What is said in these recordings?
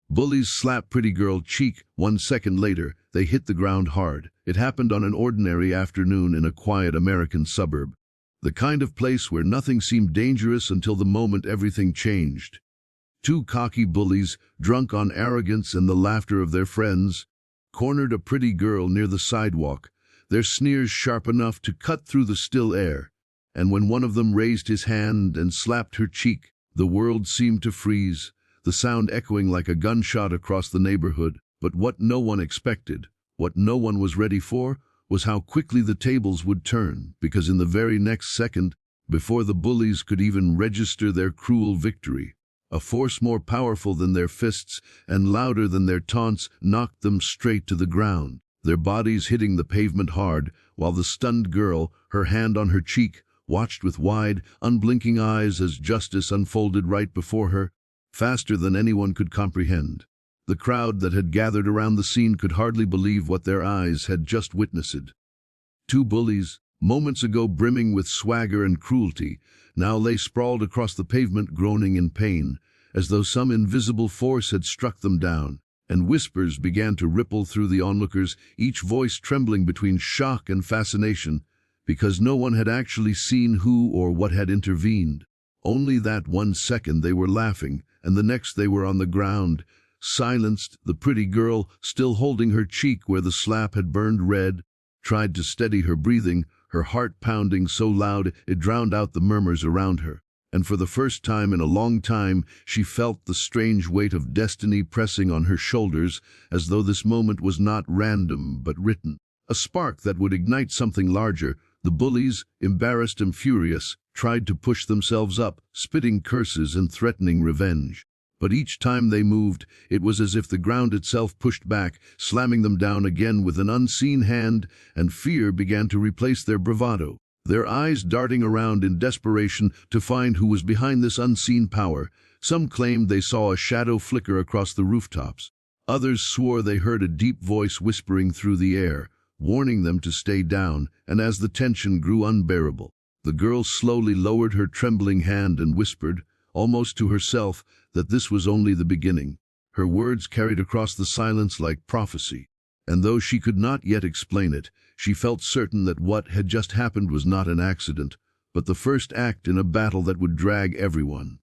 Bullies slapped pretty girl cheek. 1 second later, they hit the ground hard. It happened on an ordinary afternoon in a quiet American suburb. The kind of place where nothing seemed dangerous until the moment everything changed. Two cocky bullies, drunk on arrogance and the laughter of their friends, cornered a pretty girl near the sidewalk, their sneers sharp enough to cut through the still air. And when one of them raised his hand and slapped her cheek, the world seemed to freeze, the sound echoing like a gunshot across the neighborhood. But what no one expected, what no one was ready for, was how quickly the tables would turn, because in the very next second, before the bullies could even register their cruel victory, a force more powerful than their fists and louder than their taunts knocked them straight to the ground, their bodies hitting the pavement hard, while the stunned girl, her hand on her cheek, watched with wide, unblinking eyes as justice unfolded right before her, faster than anyone could comprehend. The crowd that had gathered around the scene could hardly believe what their eyes had just witnessed. Two bullies, moments ago brimming with swagger and cruelty, now lay sprawled across the pavement groaning in pain, as though some invisible force had struck them down, and whispers began to ripple through the onlookers, each voice trembling between shock and fascination, because no one had actually seen who or what had intervened. Only that 1 second they were laughing, and the next they were on the ground, silenced. The pretty girl, still holding her cheek where the slap had burned red, tried to steady her breathing, her heart pounding so loud it drowned out the murmurs around her. And for the first time in a long time, she felt the strange weight of destiny pressing on her shoulders, as though this moment was not random but written. A spark that would ignite something larger. The bullies, embarrassed and furious, tried to push themselves up, spitting curses and threatening revenge. But each time they moved, it was as if the ground itself pushed back, slamming them down again with an unseen hand, and fear began to replace their bravado, their eyes darting around in desperation to find who was behind this unseen power. Some claimed they saw a shadow flicker across the rooftops. Others swore they heard a deep voice whispering through the air, warning them to stay down. And as the tension grew unbearable, the girl slowly lowered her trembling hand and whispered, almost to herself, that this was only the beginning. Her words carried across the silence like prophecy, and though she could not yet explain it, she felt certain that what had just happened was not an accident, but the first act in a battle that would drag everyone,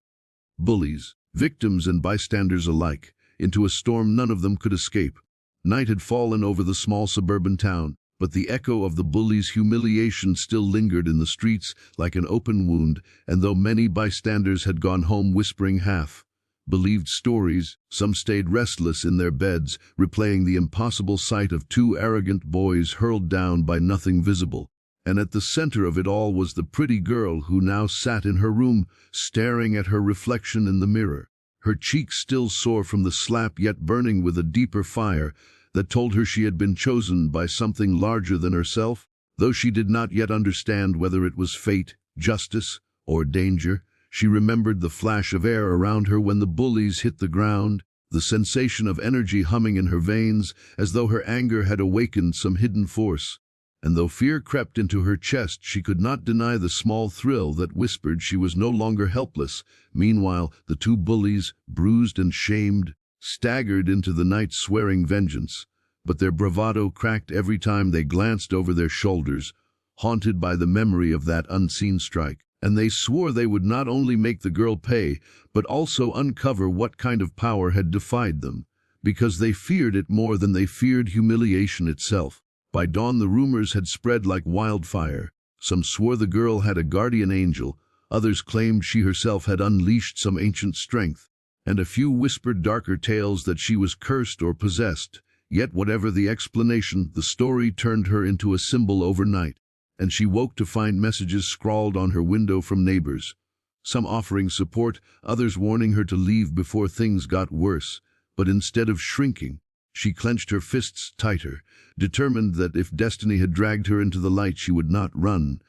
bullies, victims and bystanders alike, into a storm none of them could escape. Night had fallen over the small suburban town, but the echo of the bullies' humiliation still lingered in the streets like an open wound, and though many bystanders had gone home whispering half-believed stories, some stayed restless in their beds, replaying the impossible sight of two arrogant boys hurled down by nothing visible. And at the center of it all was the pretty girl who now sat in her room, staring at her reflection in the mirror, her cheeks still sore from the slap yet burning with a deeper fire that told her she had been chosen by something larger than herself. Though she did not yet understand whether it was fate, justice, or danger, she remembered the flash of air around her when the bullies hit the ground, the sensation of energy humming in her veins, as though her anger had awakened some hidden force. And though fear crept into her chest, she could not deny the small thrill that whispered she was no longer helpless. Meanwhile, the two bullies, bruised and shamed, staggered into the night swearing vengeance, but their bravado cracked every time they glanced over their shoulders, haunted by the memory of that unseen strike. And they swore they would not only make the girl pay, but also uncover what kind of power had defied them, because they feared it more than they feared humiliation itself. By dawn the rumors had spread like wildfire. Some swore the girl had a guardian angel, others claimed she herself had unleashed some ancient strength, and a few whispered darker tales that she was cursed or possessed. Yet whatever the explanation, the story turned her into a symbol overnight, and she woke to find messages scrawled on her window from neighbors, some offering support, others warning her to leave before things got worse. But instead of shrinking, she clenched her fists tighter, determined that if destiny had dragged her into the light she would not run.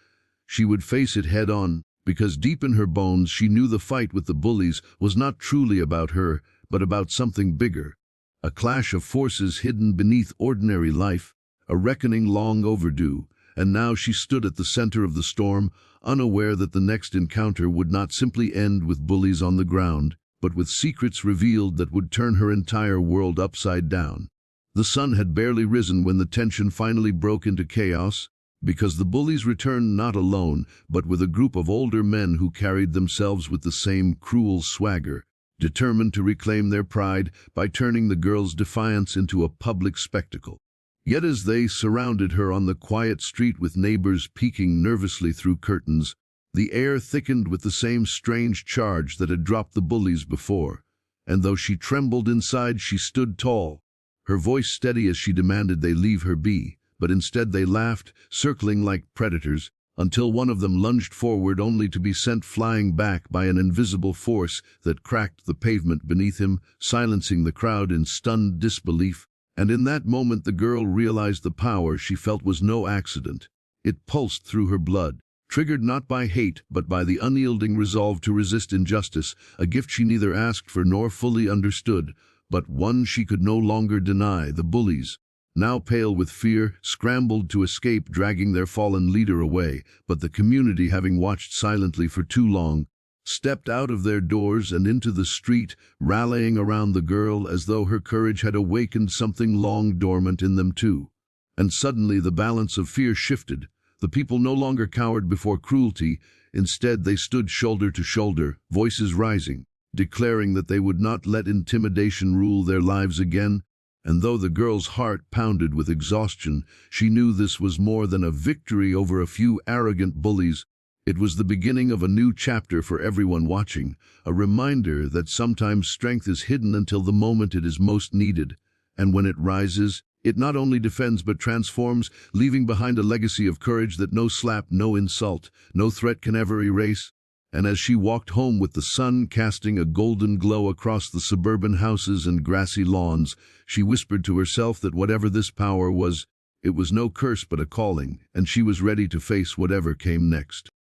She would face it head on, because deep in her bones she knew the fight with the bullies was not truly about her, but about something bigger. A clash of forces hidden beneath ordinary life, a reckoning long overdue, and now she stood at the center of the storm, unaware that the next encounter would not simply end with bullies on the ground, but with secrets revealed that would turn her entire world upside down. The sun had barely risen when the tension finally broke into chaos, because the bullies returned not alone, but with a group of older men who carried themselves with the same cruel swagger, determined to reclaim their pride by turning the girl's defiance into a public spectacle. Yet as they surrounded her on the quiet street with neighbors peeking nervously through curtains, the air thickened with the same strange charge that had dropped the bullies before, and though she trembled inside, she stood tall, her voice steady as she demanded they leave her be, but instead they laughed, circling like predators, until one of them lunged forward only to be sent flying back by an invisible force that cracked the pavement beneath him, silencing the crowd in stunned disbelief. And in that moment the girl realized the power she felt was no accident. It pulsed through her blood, triggered not by hate but by the unyielding resolve to resist injustice, a gift she neither asked for nor fully understood, but one she could no longer deny. The bullies, now pale with fear, scrambled to escape, dragging their fallen leader away, but the community, having watched silently for too long, stepped out of their doors and into the street, rallying around the girl as though her courage had awakened something long dormant in them too. And suddenly the balance of fear shifted. The people no longer cowered before cruelty. Instead they stood shoulder to shoulder, voices rising, declaring that they would not let intimidation rule their lives again. And though the girl's heart pounded with exhaustion, she knew this was more than a victory over a few arrogant bullies. It was the beginning of a new chapter for everyone watching, a reminder that sometimes strength is hidden until the moment it is most needed, and when it rises, it not only defends but transforms, leaving behind a legacy of courage that no slap, no insult, no threat can ever erase. And as she walked home with the sun casting a golden glow across the suburban houses and grassy lawns, she whispered to herself that whatever this power was, it was no curse but a calling, and she was ready to face whatever came next.